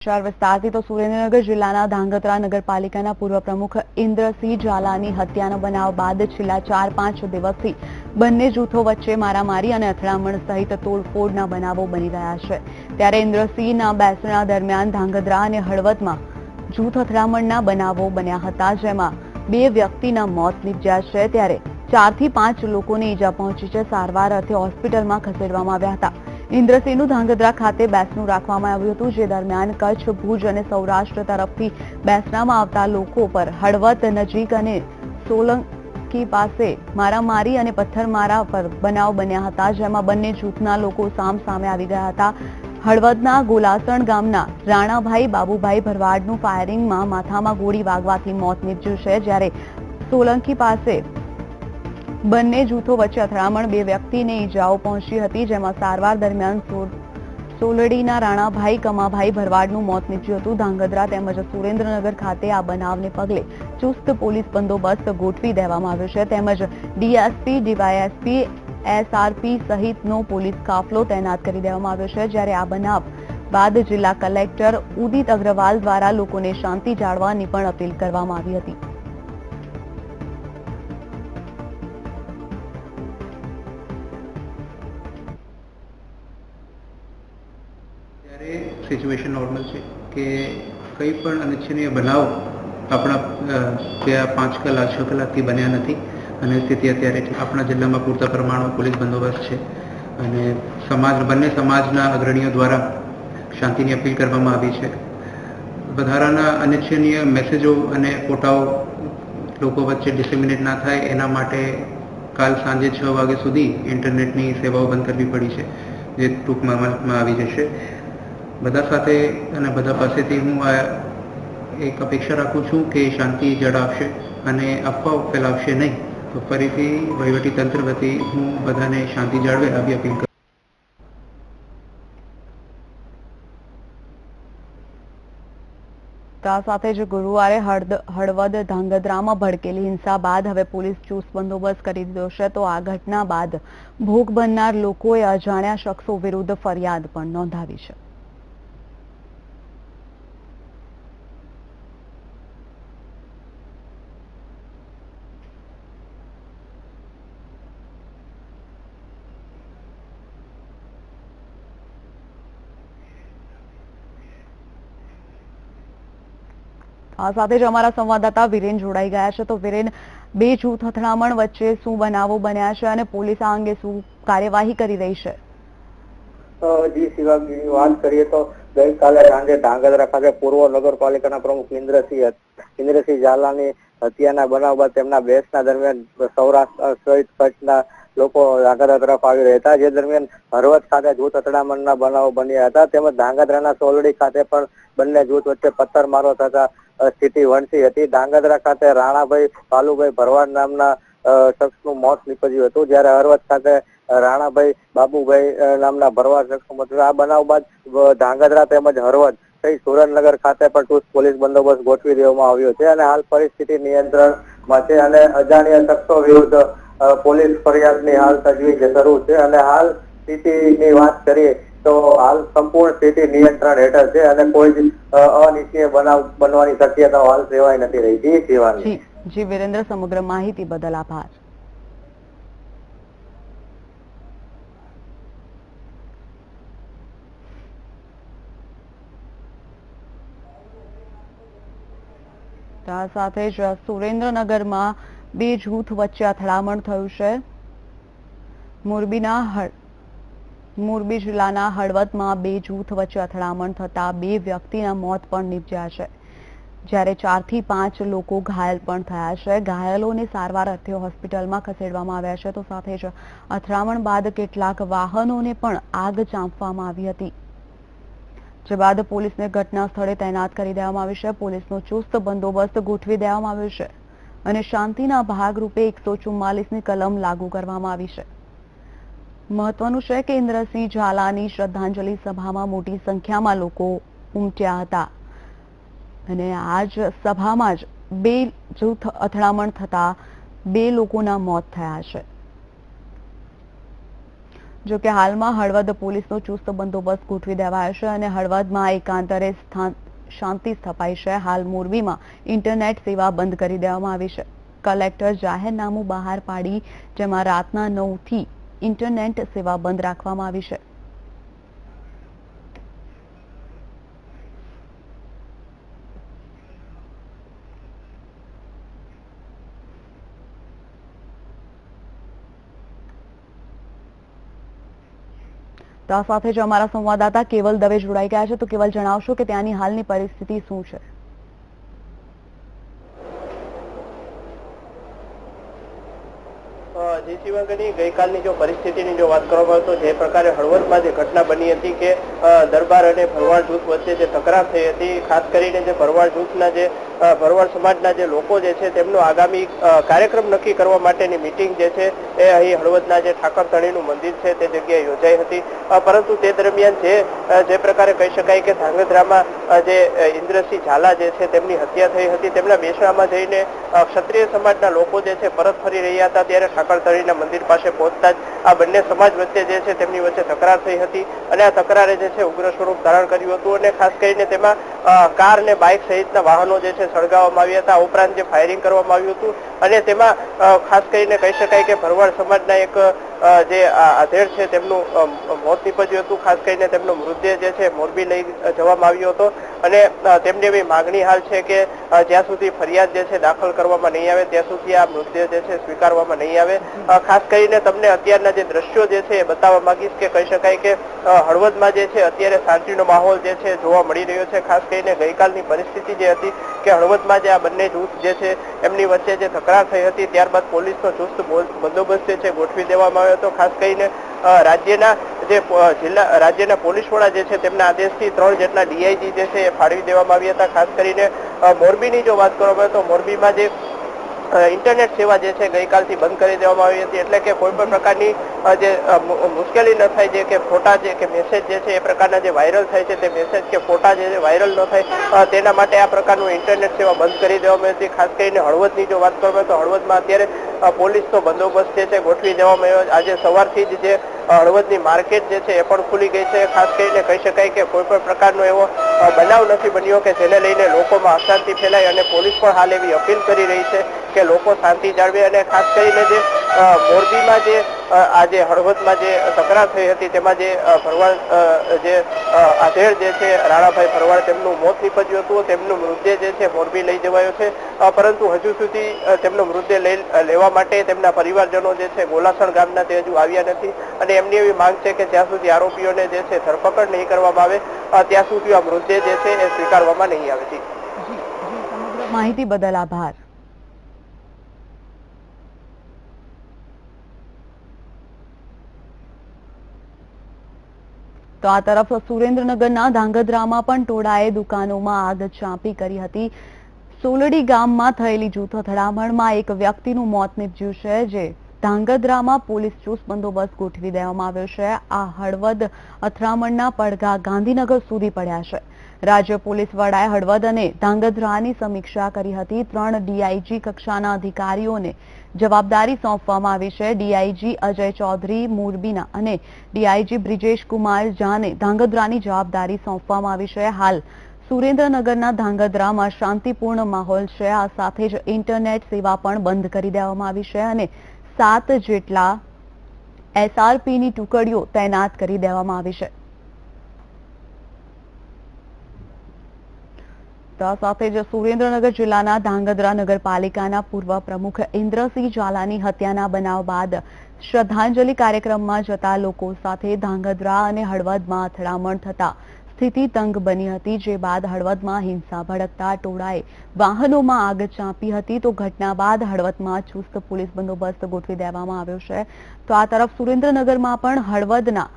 ચાર વિસ્તારથી તો સુરેન્દ્રનગર જિલ્લાના ધાંગધ્રા નગરપાલિકાના પૂર્વ પ્રમુખ ઇન્દ્રસિંહ ઝાલાની હત્યાનો બનાવ બાદ છેલ્લા 4-5 દિવસથી બંને જૂથો વચ્ચે મારામારી અને અથડામણ સહિત તોડફોડના બનાવો બની રહ્યા છે। ત્યારે ઇન્દ્રસિંહના બેસણા દરમિયાન ધાંગધ્રા અને હળવદમાં જૂથ અથડામણના બનાવો બન્યા હતા, જેમાં 2 વ્યક્તિના મોત નીપજ્યા છે। ત્યારે 4 થી 5 લોકોને ઈજા પહોંચી છે। સારવાર અર્થે હોસ્પિટલમાં ખસેડવામાં આવ્યા હતા। ઇન્દ્રસિંહનું ધાંગધ્રા ખાતે બેસણું રાખવામાં આવ્યું હતું, જે દરમિયાન કચ્છ, ભુજ અને સૌરાષ્ટ્ર તરફથી બેસણામાં આવતા લોકો પર હળવદ નજીક અને સોલંકી પાસે મારામારી અને પથ્થરમારા પર બનાવ બન્યા હતા, જેમાં બંને જૂથના લોકો સામસામે આવી ગયા હતા। હળવદના ગોલાસણ ગામના રાણાભાઈ બાબુભાઈ ભરવાડનું ફાયરિંગમાં માથામાં ગોળી વાગવાથી મોત નીપજ્યું છે, જ્યારે સોલંકી પાસે બંને જૂથો વચ્ચે અથડામણ 2 વ્યક્તિને ઈજાઓ પહોંચી હતી, જેમાં સારવાર દરમિયાન સોલડીના રાણાભાઈ કમાભાઈ ભરવાડનું મોત નીપજ્યું હતું। ધાંગધ્રા તેમજ સુરેન્દ્રનગર ખાતે આ બનાવને પગલે ચુસ્ત પોલીસ બંદોબસ્ત ગોઠવી દેવામાં આવ્યો છે, તેમજ ડીએસપી, ડીવાયએસપી, એસઆરપી સહિતનો પોલીસ કાફલો તૈનાત કરી દેવામાં આવ્યો છે। જ્યારે આ બનાવ બાદ જિલ્લા કલેક્ટર ઉદિત અગ્રવાલ દ્વારા લોકોને શાંતિ જાળવવાની પણ અપીલ કરવામાં આવી હતી। સિચ્યુએશન નોર્મલ છે કે કંઈ પણ અનિચ્છનીય બનાવ આપણા ગયા 5 કલાક 6 કલાકથી બન્યા નથી અને સ્થિતિ અત્યારે આપણા જિલ્લામાં પૂરતા પ્રમાણમાં પોલીસ બંદોબસ્ત છે અને બંને સમાજના અગ્રણીઓ દ્વારા શાંતિની અપીલ કરવામાં આવી છે। વધારાના અનિચ્છનીય મેસેજો અને ફોટાઓ લોકો વચ્ચે ડિસેમિનેટ ના થાય એના માટે કાલ સાંજે 6 વાગ્યા સુધી ઇન્ટરનેટની સેવાઓ બંધ કરવી પડી છે, જે ટૂંકમાં આવી જશે। બધા સાથે અને બધા પાસેથી હું એક અપેક્ષા રાખું છું કે શાંતિ જળવાશે અને અફવાઓ ફેલાવશે નહીં। તો ફરીથી વહીવટીતંત્ર વતી હું બધાને શાંતિ જાળવે આવી અપીલ કરું। આ સાથે જ ગુરુવારે હળવદ ધાંગધ્રામાં ભડકેલી હિંસા બાદ હવે પોલીસ ચુસ્ત બંદોબસ્ત કરી દીધો છે। તો આ ઘટના બાદ ભોગ બનનાર લોકોએ અજાણ્યા શખ્સો વિરુદ્ધ ફરિયાદ પણ નોંધાવી છે। આ સાથે જ અમારા સંવાદદાતા વિરેન જોડાઈ ગયા છે। તો વિરેન, 2 જૂથ અથડામણ વચ્ચે શું બનાવો બન્યા છે અને પોલીસ આ અંગે શું કાર્યવાહી કરી રહી છે? જી શિવાંગીની વાત કરીએ તો ગઈકાલે સાંજે ધાંગધ્રા ખાતે પૂર્વ નગરપાલિકાના પ્રમુખ ઇન્દ્રસિંહ ઝાલાની હત્યાના બનાવ બાદ તેમના બેસના દરમિયાન સૌરાષ્ટ્ર સહિત કચ્છના લોકો ધાંગધ્રા તરફ આવી રહ્યા હતા, જે દરમિયાન હળવદ ખાતે જૂથ અથડામણના બનાવો બન્યા હતા। તેમજ ધાંગધ્રાના સોલડી ખાતે પણ બંને જૂથ વચ્ચે પથ્થરમારો થતા સ્થિતિ વણસી હતી। ધાંગધ્રા ખાતે રાણાભાઈ ભાલુભાઈ ભરવાડ નામના શખ્સનું મોત નીપજ્યું હતું, જ્યારે હળવદ ખાતે રાણાભાઈ બાબુભાઈ નામના ભરવાડ શખ્સનું મોત થયું। આ બનાવ બાદ ધાંગધ્રા તેમજ હળવદ સહિત સુરેન્દ્રનગર ખાતે પણ ચુસ્ત પોલીસ બંદોબસ્ત ગોઠવી દેવામાં આવ્યો છે અને હાલ પરિસ્થિતિ નિયંત્રણમાં છે અને અજાણ્યા શખ્સો વિરુદ્ધ પોલીસ ફરિયાદની હાલ તજવીજ શરૂ છે અને હાલ સ્થિતિની વાત કરીએ તો હાલ સંપૂર્ણ સ્થિતિ નિયંત્રણ હેઠળ છે અને કોઈ જ અનિચ્છનીય બનાવ બનવાની શક્યતાઓ હાલ સેવાઈ નથી રહી। જી શિવાંગી। જી વિરેન્દ્ર, સમગ્ર માહિતી બદલ આભાર। આ સાથે જ સુરેન્દ્રનગરમાં 2 જૂથ વચ્ચે અથડામણ થયું છે। મોરબી જિલ્લાના હળવદમાં 2 જૂથ વચ્ચે અથડામણ થતા 2 વ્યક્તિના મોત પણ નીપજ્યા છે, જ્યારે 4 થી 5 લોકો ઘાયલ પણ થયા છે। ઘાયલોને સારવાર અર્થે હોસ્પિટલમાં ખસેડવામાં આવ્યા છે। તો સાથે જ અથડામણ બાદ કેટલાક વાહનોને પણ આગ ચાંપવામાં આવી હતી, જે બાદ પોલીસને ઘટના સ્થળે તૈનાત કરી દેવામાં આવી છે। પોલીસનો ચુસ્ત બંદોબસ્ત ગોઠવી દેવામાં આવ્યો છે અને શાંતિના ભાગરૂપે 144ની કલમ લાગુ કરવામાં આવી છે। મહત્વનું છે કે ઇન્દ્રસિંહ ઝાલાની શ્રદ્ધાંજલિ સભામાં મોટી સંખ્યામાં લોકો ઉમટ્યા હતા અને આ જ સભામાં જ 2 જૂથ અથડામણ થતા 2 લોકોના મોત થયા છે। જો કે હાલમાં હળવદ પોલીસનો ચુસ્ત બંદોબસ્ત ગોઠવી દેવાયો છે અને હળવદમાં એકાંતરે શાંતિ સ્થપાઈ છે. હાલ મોરબીમાં ઇન્ટરનેટ સેવા બંધ કરી દેવામાં આવી છે. કલેક્ટર જાહેરનામું બહાર પાડી જેમાં રાતના 9 થી ઇન્ટરનેટ સેવા બંધ રાખવામાં આવી છે. તો આ સાથે જ અમારા સંવાદદાતા કેવલ દવે જોડાઈ ગયા છે. તો કેવલ જણાવશો કે ત્યાંની હાલની પરિસ્થિતિ શું છે? જી શિવાંગની ગઈકાલની જો પરિસ્થિતિની જો વાત કરવામાં આવે તો જે પ્રકારે હળવદમાં જે ઘટના બની હતી કે દરબાર અને ભરવાડ જૂથ વચ્ચે જે તકરાર થઈ હતી, ખાસ કરીને જે ભરવાડ જૂથના જે ભરવાડ સમાજના જે લોકો જે છે તેમનો આગામી કાર્યક્રમ નક્કી કરવા માટેની મિટિંગ જે છે એ અહીં હળવદના જે ઠાકરધણીનું મંદિર છે તે જગ્યાએ યોજાઈ હતી. પરંતુ તે દરમિયાન જે પ્રકારે કહી શકાય કે ધાંગધ્રામાં જે ઇન્દ્રસિંહ ઝાલા જે છે તેમની હત્યા થઈ હતી, તેમના બેસણામાં જઈને ક્ષત્રિય સમાજના લોકો જે છે પરત ફરી રહ્યા હતા ત્યારે ઠાકરધણીના મંદિર પાસે પહોંચતા જ આ બંને સમાજ વચ્ચે જે છે તેમની વચ્ચે તકરાર થઈ હતી અને આ તકરારે જે છે ઉગ્ર સ્વરૂપ ધારણ કર્યું હતું અને ખાસ કરીને તેમાં કાર અને બાઇક સહિતના વાહનો જે છે સળગાવવામાં આવ્યા હતા. ઉપરાંત જે ફાયરિંગ કરવામાં આવ્યું હતું અને તેમાં ખાસ કરીને કહી શકાય કે ભરવાડ સમાજના એક જે આધેડ છે તેમનું મોત નીપજ્યું હતું. ખાસ કરીને તેમનો મૃતદેહ જે છે મોરબી લઈ જવામાં આવ્યો હતો અને તેમની એવી માગણી હાલ છે કે જ્યાં સુધી ફરિયાદ જે છે દાખલ કરવામાં નહીં આવે ત્યાં સુધી આ મૃતદેહ જે છે સ્વીકારવામાં નહીં આવે. ખાસ કરીને તમને અત્યારના જે દ્રશ્યો જે છે એ બતાવવા માંગીશ કે કહી શકાય કે હળવદમાં જે છે અત્યારે શાંતિનો માહોલ જે છે જોવા મળી રહ્યો છે. ખાસ કરીને ગઈકાલની પરિસ્થિતિ જે હતી કે હળવદમાં જે આ બંને જૂથ જે છે એમની વચ્ચે જે તકરાર થઈ હતી ત્યારબાદ પોલીસનો ચુસ્ત બંદોબસ્ત જે છે ગોઠવી દેવામાં આવ્યો હતો. ખાસ કરીને રાજ્યના પોલીસ વડા જે છે તેમના આદેશથી 3 જેટલા ડીઆઈજી જે છે એ ફાળવી દેવામાં આવ્યા હતા. ખાસ કરીને મોરબીની જો વાત કરવામાં આવે તો મોરબીમાં જે ઇન્ટરનેટ સેવા જે છે ગઈકાલથી બંધ કરી દેવામાં આવી હતી, એટલે કે કોઈ પણ પ્રકારની જે મુશ્કેલી ન થાય, જે કે ફોટા જે કે મેસેજ જે છે એ પ્રકારના જે વાયરલ થાય છે તે મેસેજ કે ફોટા જે વાયરલ ન થાય તેના માટે આ પ્રકારનું ઇન્ટરનેટ સેવા બંધ કરી દેવામાં આવી હતી. ખાસ કરીને હળવદની જો વાત કરવામાં આવે તો હળવદમાં અત્યારે પોલીસનો બંદોબસ્ત જે છે ગોઠવી દેવામાં આવ્યો. આજે સવારથી જ જે હળવદની માર્કેટ જે છે એ પણ ખુલી ગઈ છે. ખાસ કરીને કહી શકાય કે કોઈ પણ પ્રકારનો એવો બનાવ નથી બન્યો કે જેને લઈને લોકોમાં અશાંતિ ફેલાય અને પોલીસ પણ હાલ એવી અપીલ કરી રહી છે કે લોકો શાંતિ જાળવે અને ખાસ કરીને જે મોરબીમાં જે આજે હળવદમાં જે તકરાર થઈ હતી તેમાં જે ભરવાડ જે આધેડ જે છે રાણાભાઈ ભરવાડ તેમનું મોત નીપજ્યું હતું. તેમનું મૃતદેહ જે છે મોરબી લઈ જવાયો છે, પરંતુ હજુ સુધી તેમનો મૃતદેહ લેવા માટે તેમના પરિવારજનો જે છે ગોલાસણ ગામના તે હજુ આવ્યા નથી અને એમની એવી માંગ છે કે જ્યાં સુધી આરોપીઓને જે છે ધરપકડ નહીં કરવામાં આવે ત્યાં સુધી આ મૃતદેહ જે છે એ સ્વીકારવામાં નહીં આવે. સમગ્ર માહિતી બદલ આભાર. તો આ તરફ સુરેન્દ્રનગરના ધાંગધ્રામાં પણ ટોળાએ દુકાનોમાં આગ ચાંપી કરી હતી. સોલડી ગામમાં થયેલી જૂથ અથડામણમાં એક વ્યક્તિનું મોત નીપજ્યું છે, જે ધાંગધ્રામાં પોલીસ ચુસ્ત બંદોબસ્ત ગોઠવી દેવામાં આવ્યો છે. આ હળવદ અથડામણના પડઘા ગાંધીનગર સુધી પડ્યા છે. રાજ્ય પોલીસ વડાએ હળવદ અને ધાંગધ્રાની સમીક્ષા કરી હતી. 3 ડીઆઈજી કક્ષાના અધિકારીઓને જવાબદારી સોંપવામાં આવી છે. ડીઆઈજી અજય ચૌધરી મોરબીના અને ડીઆઈજી બ્રિજેશ કુમાર જાને ધાંગધ્રાની જવાબદારી સોંપવામાં આવી છે. હાલ સુરેન્દ્રનગરના ધાંગધ્રામાં શાંતિપૂર્ણ માહોલ છે. આ સાથે જ ઇન્ટરનેટ સેવા પણ બંધ કરી દેવામાં આવી છે અને 7 જેટલા એસઆરપીની ટુકડીઓ તૈનાત કરી દેવામાં આવી છે. તો સાથે જ સુરેન્દ્રનગર જિલ્લાના ધાંગધ્રા નગરપાલિકાના પૂર્વ પ્રમુખ ઇન્દ્રસિંહ ઝાલાની હત્યાના બનાવ બાદ શ્રદ્ધાંજલિ કાર્યક્રમમાં જતા લોકો સાથે ધાંગધ્રા અને હળવદમાં અથડામણ થતા સ્થિતિ તંગ બની હતી. જે બાદ હળવદમાં હિંસા ભડકતા ટોળાએ વાહનોમાં આગ ચાંપી હતી. તો ઘટના બાદ હળવદમાં ચુસ્ત પોલીસ બંદોબસ્ત ગોઠવી દેવામાં આવ્યો છે. તો આ તરફ સુરેન્દ્રનગરમાં પણ હળવદના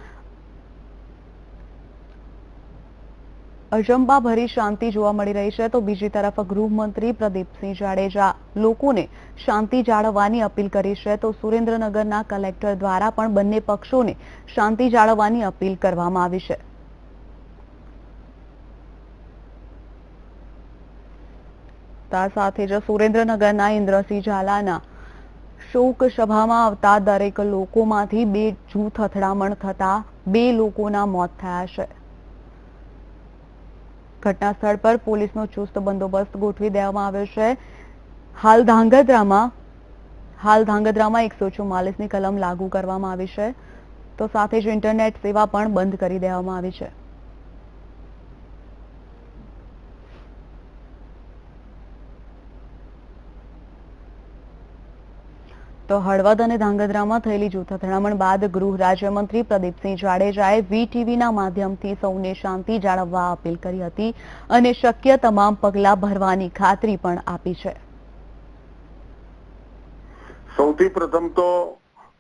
અજંબાભરી શાંતિ જોવા મળી રહી છે. તો બીજી તરફ ગૃહમંત્રી પ્રદીપસિંહ જાડેજા લોકોને શાંતિ જાળવવાની અપીલ કરી છે. તો સુરેન્દ્રનગરના કલેક્ટર દ્વારા પણ બંને પક્ષોને શાંતિ જાળવવાની અપીલ કરવામાં આવી છે. સાથે જ સુરેન્દ્રનગરના ઇન્દ્રસિંહ ઝાલાના શોક સભામાં આવતા દરેક લોકોમાંથી 2 જૂથ અથડામણ થતા 2 લોકોના મોત થયા છે. ઘટના સ્થળ પર પોલીસનો ચુસ્ત બંદોબસ્ત ગોઠવી દેવામાં આવ્યો છે. હાલ ધાંગધ્રામાં 144ની કલમ લાગુ કરવામાં આવી છે, તો સાથે જ ઇન્ટરનેટ સેવા પણ બંધ કરી દેવામાં આવી છે. તો હળવદ અને ધાંગધ્રામાં થયેલી જૂથ અથડામણ બાદ ગૃહ રાજ્યમંત્રી પ્રદીપસિંહ જાડેજાએ વીટીવીના માધ્યમથી સૌને શાંતિ જાળવવા અપીલ કરી હતી અને શક્ય તમામ પગલાં ભરવાની ખાતરી પણ આપી છે. સૌથી પ્રથમ તો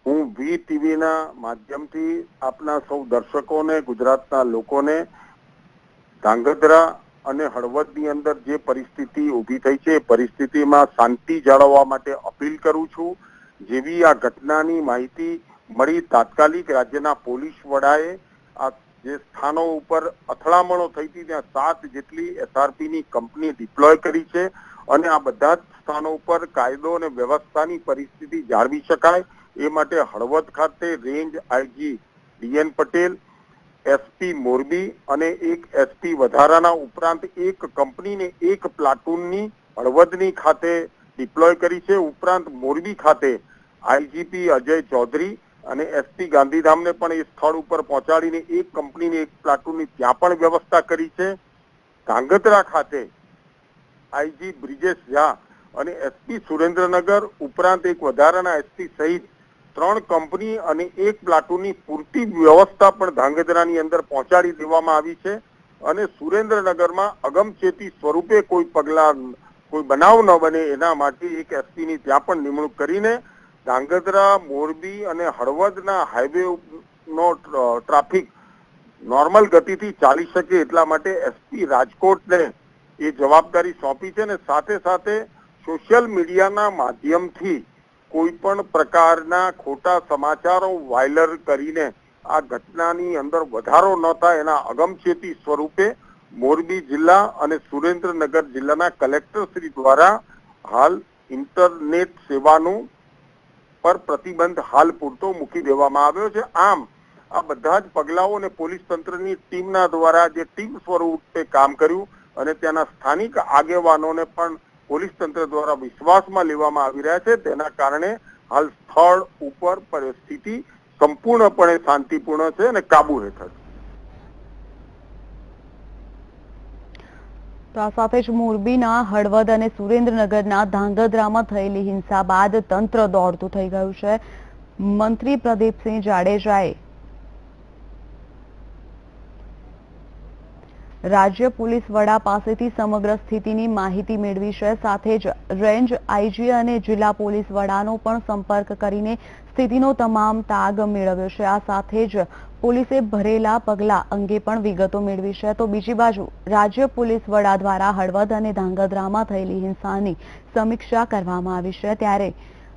હું વીટીવીના માધ્યમથી આપના સૌ દર્શકોને, ગુજરાતના લોકોને ધાંગધ્રા અને હળવદની અંદર જે પરિસ્થિતિ ઊભી થઈ છે એ પરિસ્થિતિમાં શાંતિ જાળવવા માટે અપીલ કરું છું. જેવી આ ઘટનાની માહિતી મળી તાત્કાલિક રાજ્યના પોલીસ વડાએ આ જે સ્થાનો ઉપર અથડામણો થઈ હતી ત્યાં 7 જેટલી એસઆરપીની કંપની ડિપ્લોય કરી છે અને આ બધા જ સ્થાનો ઉપર કાયદો અને વ્યવસ્થાની પરિસ્થિતિ જાળવી શકાય એ માટે હળવદ ખાતે range IG DN Patel, SP Morbi અને એક એસપી વધારાના ઉપરાંત એક કંપનીને એક પ્લાટૂનની હળવદની ખાતે ડિપ્લોય કરી છે. ઉપરાંત મોરબી ખાતે આઈજીપી અજય ચૌધરી અને એસપી ગાંધીધામને પણ એ સ્થળ ઉપર પહોંચાડીને એક કંપનીની એક પ્લાટૂનની ત્યાં પણ વ્યવસ્થા કરી છે. ધાંગધ્રા ખાતે આઈજી બ્રિજેશ ઝા અને એસપી સુરેન્દ્રનગર ઉપરાંત એક વધારાના એસપી સહિત 3 કંપની અને એક પ્લાટૂનની પૂરતી વ્યવસ્થા પણ ધાંગધ્રાની અંદર પહોંચાડી દેવામાં આવી છે અને સુરેન્દ્રનગરમાં અગમચેતી સ્વરૂપે કોઈ બનાવ ન બને એના માટે એક એસપીની ત્યાં પણ નિમણૂક કરીને ધાંગધ્રા, મોરબી અને હળવદના હાઈવે નો ટ્રાફિક નોર્મલ ગતિથી ચાલી શકે એટલા માટે એસપી રાજકોટને એ જવાબદારી સોંપી છે અને સાથે સાથે સોશિયલ મીડિયાના માધ્યમથી કોઈ પણ પ્રકારના ખોટા સમાચારો વાયરલ કરીને આ ઘટનાની અંદર વધારો ન થાય એના અગમચેતી સ્વરૂપે મોરબી જિલ્લા અને સુરેન્દ્રનગર જિલ્લાના કલેક્ટર શ્રી દ્વારા હાલ ઇન્ટરનેટ સેવાનું પર પ્રતિબંધ હાલ પૂરતો મૂકી દેવામાં આવ્યો છે. આમ આ બધા જ પગલાઓ અને પોલીસ તંત્રની ટીમના દ્વારા જે ટીમ સ્વરૂપે કામ કર્યું અને ત્યાંના સ્થાનિક આગેવાનોને પણ પોલીસ તંત્ર દ્વારા વિશ્વાસમાં લેવામાં આવી રહ્યા છે. તેના કારણે હાલ સ્થળ ઉપર પરિસ્થિતિ સંપૂર્ણપણે શાંતિપૂર્ણ છે અને કાબુ હેઠળ છે. તો આ સાથે જ મોરબીના હળવદ અને સુરેન્દ્રનગરના ધાંગધ્રામાં થયેલી હિંસા બાદ તંત્ર દોડતું થઈ ગયું છે. મંત્રી પ્રદીપસિંહ જાડેજાએ રાજ્ય પોલીસ વડા પાસેથી સમગ્ર સ્થિતિની માહિતી મેળવી છે. સાથે જ રેન્જ આઈજી અને જિલ્લા પોલીસ વડાનો પણ સંપર્ક કરીને સ્થિતિનો તમામ તાગ મેળવ્યો છે. આ સાથે જ પોલીસે ભરેલા પગલાં અંગે પણ વિગતો મેળવી છે. તો બીજી બાજુ રાજ્ય પોલીસ વડા દ્વારા હળવદ અને ધાંગધ્રામાં થયેલી હિંસાની સમીક્ષા કરવામાં આવી છે.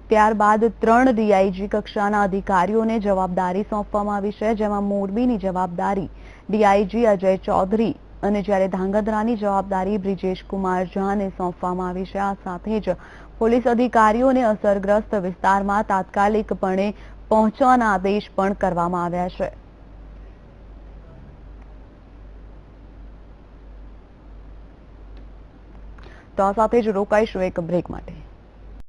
ત્યારબાદ 3 ડીઆઈજી કક્ષાના અધિકારીઓને જવાબદારી સોંપવામાં આવી છે, જેમાં મોરબીની જવાબદારી ડીઆઈજી અજય ચૌધરી અને જ્યારે ધાંગધ્રાની જવાબદારી બ્રિજેશ કુમાર ઝાને સોંપવામાં આવી છે. આ સાથે જ પોલીસ અધિકારીઓને અસરગ્રસ્ત વિસ્તારમાં તાત્કાલિકપણે પહોંચવાના આદેશ પણ કરવામાં આવ્યા છે. તો આ સાથે જ રોકાઈશું એક બ્રેક માટે.